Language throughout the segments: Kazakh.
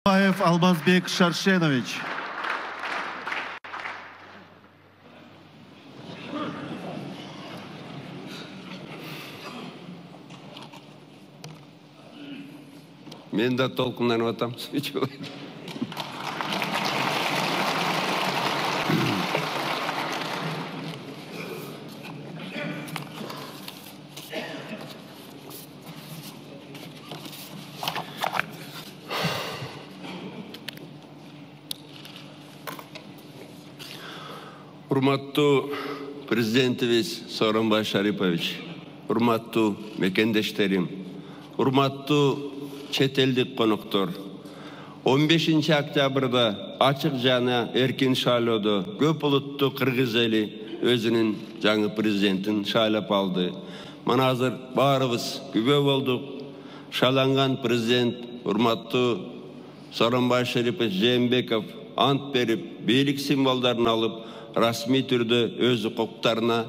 Баев Алмазбек Шаршенович. Мен де толқынланып атам. Урматтуу президентибиз Сооронбай Шарипович, урматтуу мекендештерим, урматтуу чет элдик коноктор, 15 октябрда ачык жана эркин шайлоодо көп улуттуу кыргыз эли өзүнүн жаңы президентин шайлап алды. Мына азыр баарыбыз күбө болдук. Шайланган президент урматтуу Сооронбай Шарипович Жээнбеков ант берип, бийлик символдорун алып, расмий түрдө өз укуктарына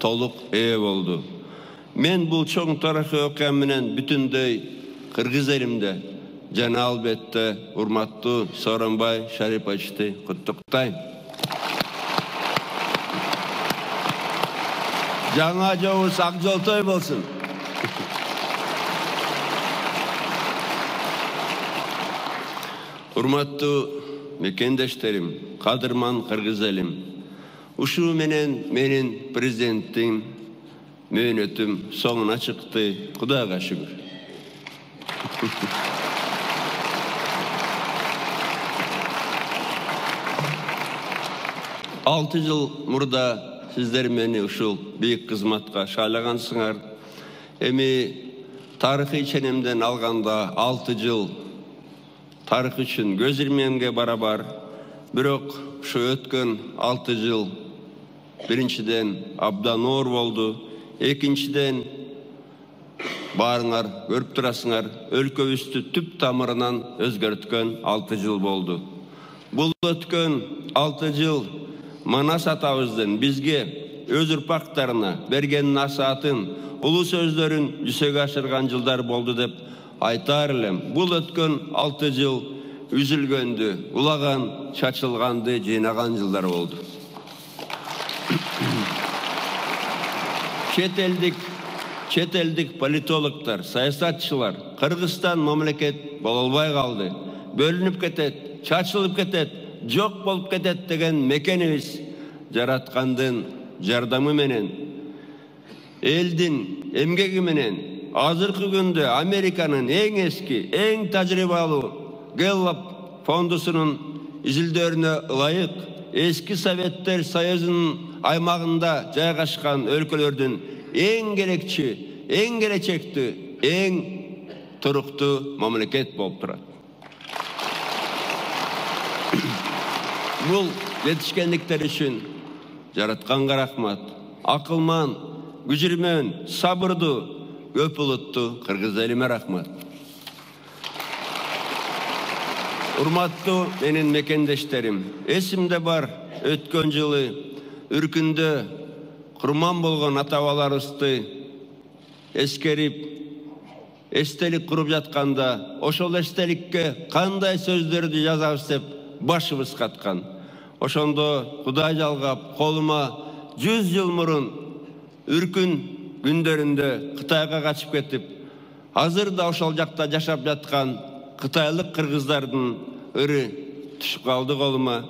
толук ээ болду. Мен бул чоң тарыхый окуя менен бүтүндөй кыргыз элимде жана албетте урматтуу Сооронбай Шариповичти куттуктайм. Жаңа жолубуз ак жолтой болсун. Урматтуу мекендештерим, кадырман кыргыз элим, ушуу менен менин президенттин мөөнөтүм соңуна чыкты. Кудайга шүгүр. 6 жыл мурда сиздер мени ушул бийик кызматка шайлагансыңар. Эми тарыхый ченемден алганда 6 жыл тарых үчүн көз ирмемге барабар. Бирок ушу өткөн 6 жыл биринчиден абдан оор болду. Экинчиден баарыңар көрүп турасыңар, өлкөбүздү түп тамырынан өзгөрткөн 6 жыл болду. Бул өткөн 6 жыл Манас атабыздын бизге өз урпактарына берген насаатын, улуу сөздөрүн жүзөгө ашырган жылдар болду деп айтар элем. Бул өткөн 6 жыл үзүлгөндү, улаган, чачылганды жыйнаган жылдар болду. Чет элдик политологдор, саясатчылар, Кыргызстан мамлекет боло албай калды, бөлүнүп кетет, чачылып кетет, жок болуп кетет деген мекенибиз жараткандын жардамы менен, элдин эмгеги менен азыркы күндө Американын эң эски, эң тажрыйбалуу Гэллап фондусунун изилдөөрүнө ылайык эски Советтер Союзунун аймагында жайгашкан өлкөлөрдүн эң керекчи, эң келечектүү, эң туруктуу мамлекет болуп турат. Бул жетишкендиктер үчүн жаратканга рахмат. Акылман, күжүрмөн, сабырдуу, көп улуттуу кыргыз элиме рахмат. Урматтуу менин мекендештерим, эсимде бар өткөн жылы Үркүндө курман болгон ата-бабаларыбызды эскерип, эстелик куруп жатканда, ошол эстеликке кандай сөздөрдү жазабыз деп башыбыз каткан. Ошондо Кудай жалгап, колума 100 жыл мурун Үркүн күндөрүндө Кытайга качып кетип, азыр да ошол жакта жашап жаткан кытайлык кыргыздардын ыры түшүп калды колума.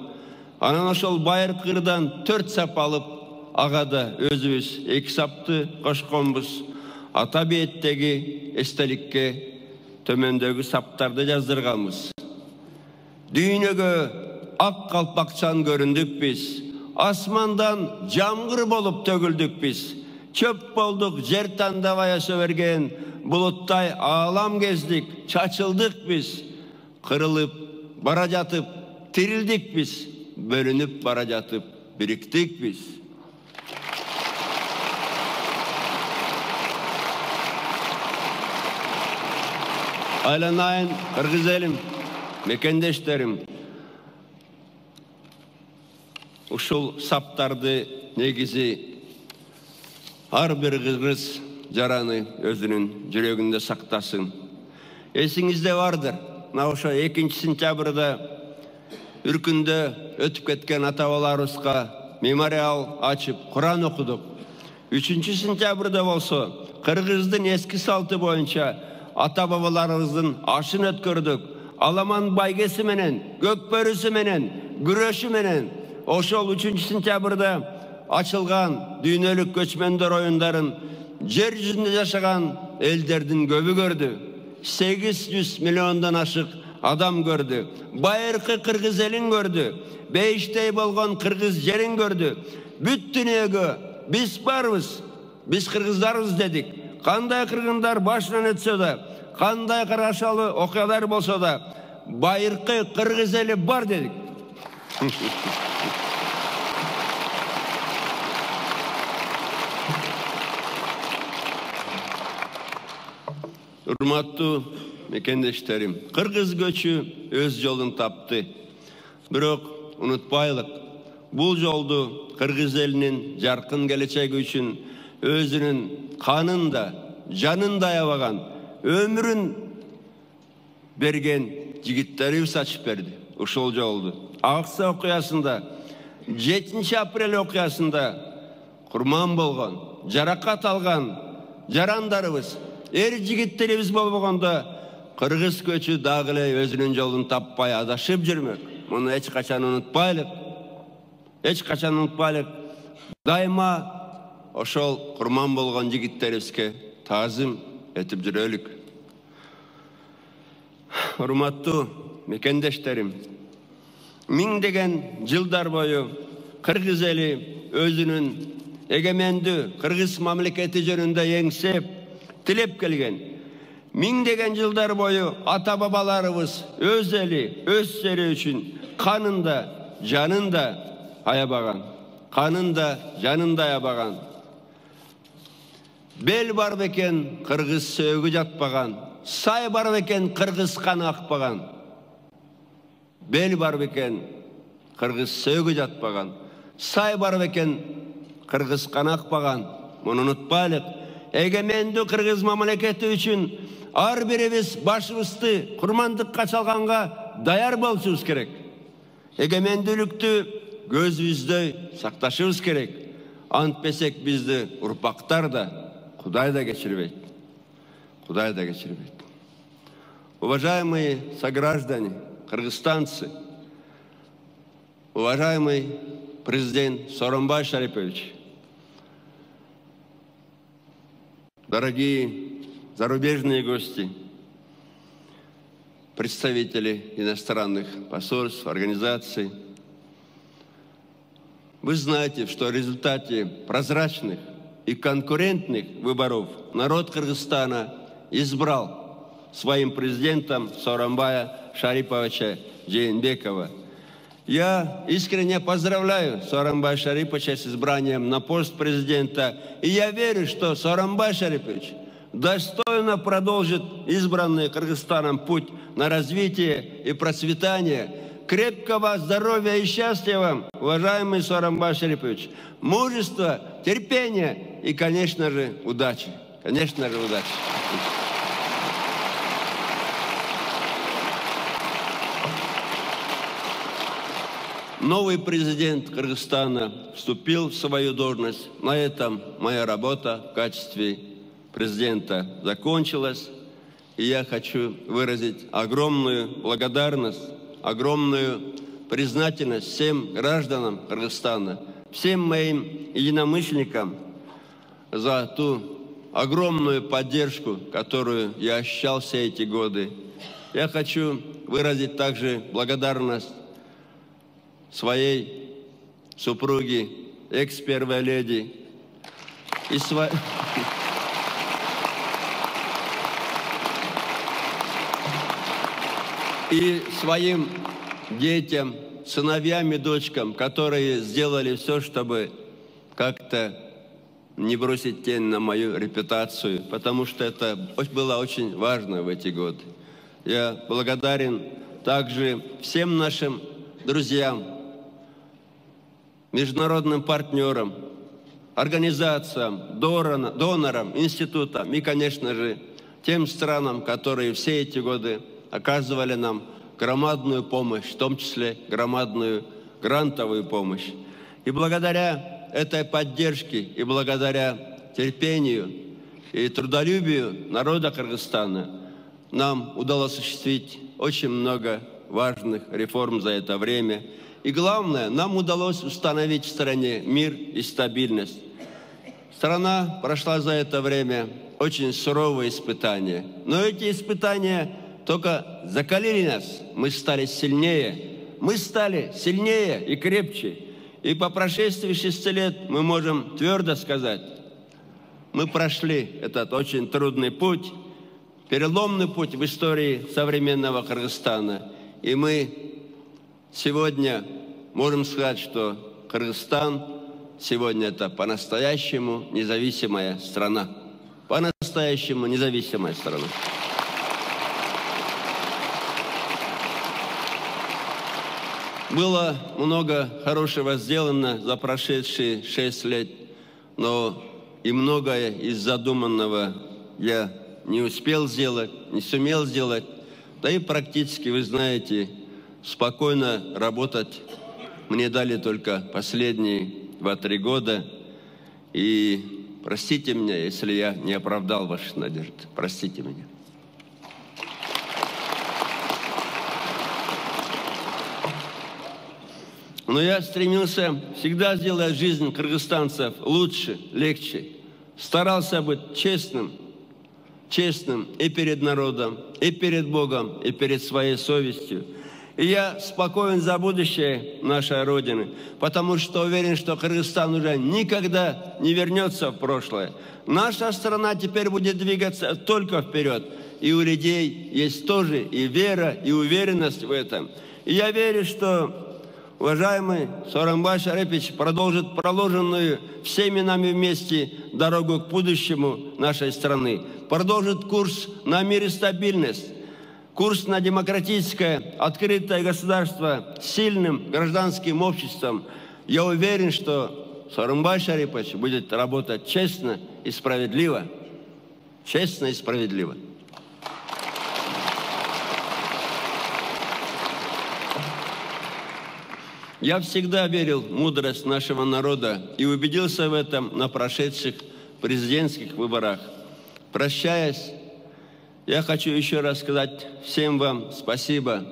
Анан ошол байыркы кырдан 4 сап алып, ага да өзүбүз 2 сапты кошконбуз. Ата бейеттеги эстеликке төмөндөгү саптарды жаздырганбыз. Дүйнөгө ак калпакчан көрүндүк биз, асмандан жамгыр болуп төгүлдүк биз. Чөп болдук, жер тандабай өсө берген, булуттай аалам кездик, чачылдык биз. Кырылып бара жатып, тирилдик биз. Бөлүнүп бара жатып, бириктик биз. Айланайын кыргыз элим, мекендештерим. Ушул саптарды негизи ар бир кыргыз жараны өзүнүн жүрөгүндө сактасын. Эсиңизде бардыр, ошо 2 сентябрда үркүндө өтүп кеткен ата-бабаларыбызга мемориал ачып, Куран окудук. 3 сентябрда болсо, Кыргыздын эски салты боюнча ата-бабаларыбыздын ашын өткөрдүк. Аламан байгеси менен, көкбөрүсү менен, күрөшү менен ошол 3 сентябрда ачылган дүйнөлүк көчмөндөр оюндарын жер жүзүндө жашаган элдердин көбү көрдү. 800 миллиондон ашык адам көрдү. Байыркы кыргыз элин көрдү. Бейиштей болгон кыргыз жерин көрдү. Бүт дүйнөгө биз барбыз, биз кыргыздарбыз дедик. Кандай кыргындар башынан өтсө да, кандай карашалы окуялар болсо да, байыркы кыргыз эли бар дедик. Урматтуу мекендештерим, кыргыз көчү өз жолун тапты. Бирок унутпайлык, бул жолду кыргыз элинин жаркын келечеги үчүн өзүнүн канын да, жанын да аябаган, өмүрүн берген жигиттерибиз ачып берди. Ушул жолду Акса окуясында, 7 апрель окуясында курман болгон, жаракат алган жарандарыбыз, эр жигиттерибиз болбогондо кыргыз көчү дагы эле өзүнүн жолун таппай адашып жүрмөк. Муну эч качан унутпайлык. Эч качан унутпайлык. Дайыма ошол курман болгон жигиттерибизге таазим этип жүрөлүк. Урматтуу мекендештерим, миңдеген жылдар бою кыргыз эли өзүнүн эгемендүү кыргыз мамлекети жөнүндө еңсеп, тилеп келген. Миңдеген жылдар бою ата-бабаларыбыз өз эли, өз жери үчүн канында, жанында аябаган. Канында, жанында аябаган. Бел бар бекен кыргыз сөөгү жатпаган. Сай бар бекен кыргыз каны акпаган. Бел бар бекен кыргыз сөөгү жатпаган. Сай бар бекен кыргыз каны акпаган. Муну унутпайлык. Эгемендүү кыргыз мамлекети үчүн ар бирибиз башыбызды курмандыкка чалганга даяр болушубуз керек. Эгемендүүлүктү көзүбүздөй сакташыбыз керек. Антпесек бизди урпактар да, Кудай да кечирбейт. Кудай да кечирбейт. Уважаемые сограждане, кыргызстанцы, уважаемый президент Сооронбай Шарипович, дорогие зарубежные гости, представители иностранных посольств, организаций, вы знаете, что в результате прозрачных и конкурентных выборов народ Кыргызстана избрал своим президентом Сооронбая Шариповича Жээнбекова. Я искренне поздравляю Сооронбая Шариповича с избранием на пост президента, и я верю, что Сооронбай Шарипович достойно продолжит избранный Кыргызстаном путь на развитие и процветание. Крепкого здоровья и счастья вам, уважаемый Сооронбай Шарипович. Мужества, терпения и, конечно же, удачи. Конечно же, удачи. Новый президент Кыргызстана вступил в свою должность. На этом моя работа в качестве президента закончилась. И я хочу выразить огромную благодарность, огромную признательность всем гражданам Кыргызстана, всем моим единомышленникам за ту огромную поддержку, которую я ощущал все эти годы. Я хочу выразить также благодарность своей супруге, экс-первой леди, и своим детям, сыновьям и дочкам, которые сделали все, чтобы как-то не бросить тень на мою репутацию, потому что это было очень важно в эти годы. Я благодарен также всем нашим друзьям, международным партнерам, организациям, донорам, институтам и, конечно же, тем странам, которые все эти годы оказывали нам громадную помощь, в том числе громадную грантовую помощь. И благодаря этой поддержке, и благодаря терпению и трудолюбию народа Кыргызстана нам удалось осуществить очень много важных реформ за это время. И главное, нам удалось установить в стране мир и стабильность. Страна прошла за это время очень суровые испытания. Но эти испытания только закалили нас. Мы стали сильнее. Мы стали сильнее и крепче. И по прошествии 6 лет мы можем твердо сказать, мы прошли этот очень трудный путь, переломный путь в истории современного Кыргызстана. И мы сегодня можем сказать, что Кыргызстан сегодня это по-настоящему независимая страна. По-настоящему независимая страна. Было много хорошего сделано за прошедшие 6 лет, но и многое из задуманного я не успел сделать, не сумел сделать. Да и практически, вы знаете, спокойно работать мне дали только последние 2-3 года. И простите меня, если я не оправдал ваши надежды. Простите меня. Но я стремился всегда сделать жизнь кыргызстанцев лучше, легче. Старался быть честным и перед народом, и перед Богом, и перед своей совестью. И я спокоен за будущее нашей Родины, потому что уверен, что Кыргызстан уже никогда не вернется в прошлое. Наша страна теперь будет двигаться только вперед. И у людей есть тоже и вера, и уверенность в этом. И я верю, что уважаемый Сооронбай Шарипович продолжит проложенную всеми нами вместе дорогу к будущему нашей страны. Продолжит курс на мир и стабильность. Курс на демократическое, открытое государство с сильным гражданским обществом. Я уверен, что Сооронбай Шарипович будет работать честно и справедливо. Честно и справедливо. Я всегда верил в мудрость нашего народа и убедился в этом на прошедших президентских выборах. Прощаясь, я хочу еще раз сказать всем вам спасибо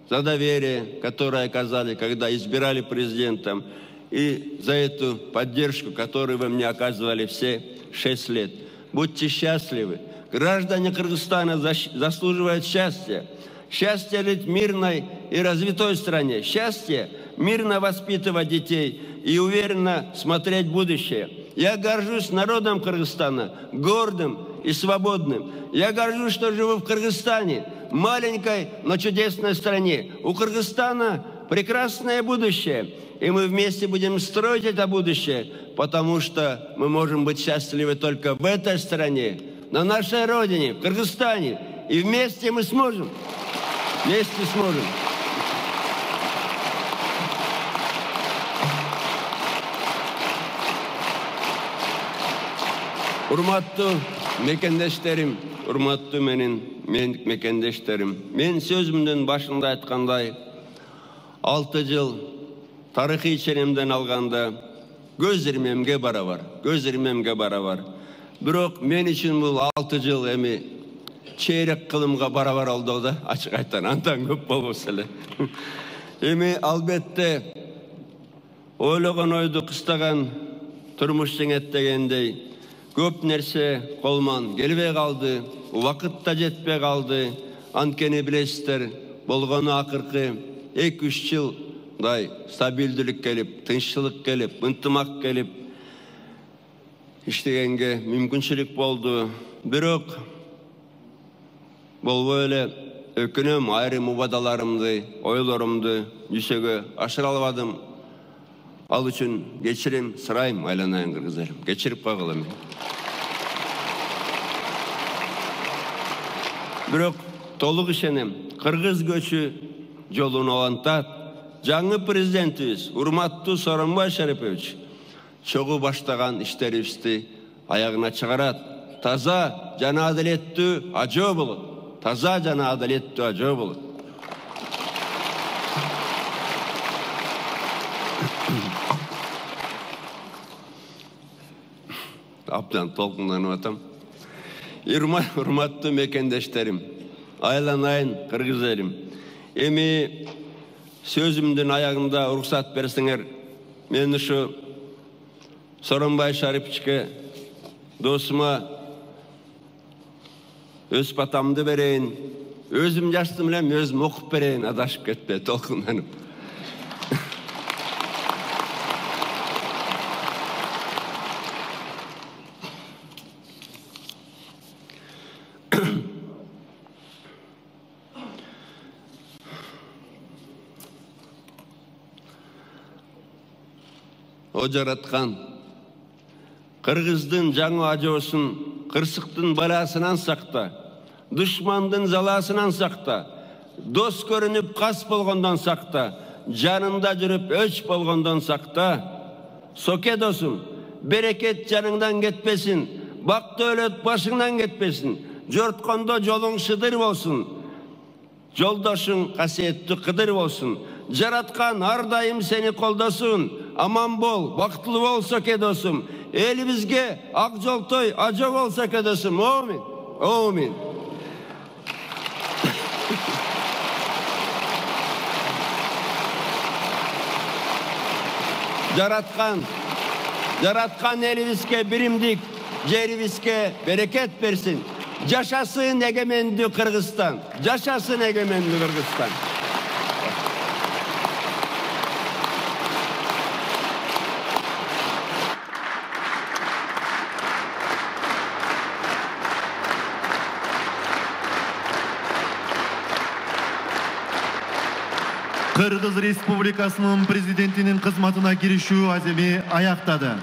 за доверие, которое оказали, когда избирали президентом, и за эту поддержку, которую вы мне оказывали все 6 лет. Будьте счастливы. Граждане Кыргызстана заслуживают счастья. Счастье жить в мирной и развитой стране. Счастье мирно воспитывать детей и уверенно смотреть в будущее. Я горжусь народом Кыргызстана, гордым и свободным. Я горжусь, что живу в Кыргызстане, маленькой, но чудесной стране. У Кыргызстана прекрасное будущее, и мы вместе будем строить это будущее, потому что мы можем быть счастливы только в этой стране, на нашей родине, в Кыргызстане. И вместе мы сможем. Вместе сможем. Урматтуу мекендештерим, урматтуу менин мекендештерим. Мен сөзүмдүн башында айткандай, 6 жыл тарыхый ченемден алганда көз ирмемге барабар. Бирок мен үчүн бул 6 жыл эми чейрек кылымга барабар болду да, ачык айткан, андан көп болбосо эле. Эми албетте ойлогон ойду кыстаган турмуш жеңет көп нерсе колман келбей калды, убакыт да жетпей калды. Анткени билесиздер, болгону акыркы 2-3 жылдай стабилдүүлүк келип, тынччылык келип, ынтымак келип иштегенге мүмкүнчүлүк болду. Бирок болбой эле өкүнөм, айрым убадаларымды, ойлорумду жүзөгө ашыра албадым. Ал үчүн кечирим сурайм, айланайын кыргыз элим. Кечирип койгула мени. Бирок толук ишенем, кыргыз көчү жолун улантат. Жаңы президентибиз, урматтуу Сооронбай Шарипович, чогуу баштаган иштерибизди аягына чыгарат. Таза жана адилеттүү ажоо болот. таза жана адалеттүү жөө болот. Абдан толкунданып атам. Урматтуу мекендештерим, айланайын кыргыз элим. Эми сөзүмдүн аягында уруксат берсеңер, мен ушу Сооронбай Шариповичке досума өз батамды берейин. Өзүм жаштым элем, өзүм окуп берейин, адашып кетпе, толкунданып. О жараткан, кыргыздын жаңы ажоосун кырсыктын баласынан сакта, душмандын заласынан сакта, дос көрүнүп кас болгондон сакта, жанында жүрүп өч болгондон сакта. Соке досум, берекет жаныңдан кетпесин, бак дөөлөт башыңдан кетпесин, жорткондо жолуң шыдыр болсун, жолдошуң касиеттүү кыдыр болсун. Жараткан ар дайым сени колдосун. Аман бол, бактылуу бол Соке досум. Элибизге ак жолтой ажо бол Соке досум. Амин. Амин. Жараткан элибизге биримдик, жерибизге берекет берсин. Жашасын эгемендүү Кыргызстан. Жашасын эгемендүү Кыргызстан. Кыргыз Республикасынын президентинин кызматына киришүү аземи аяктады.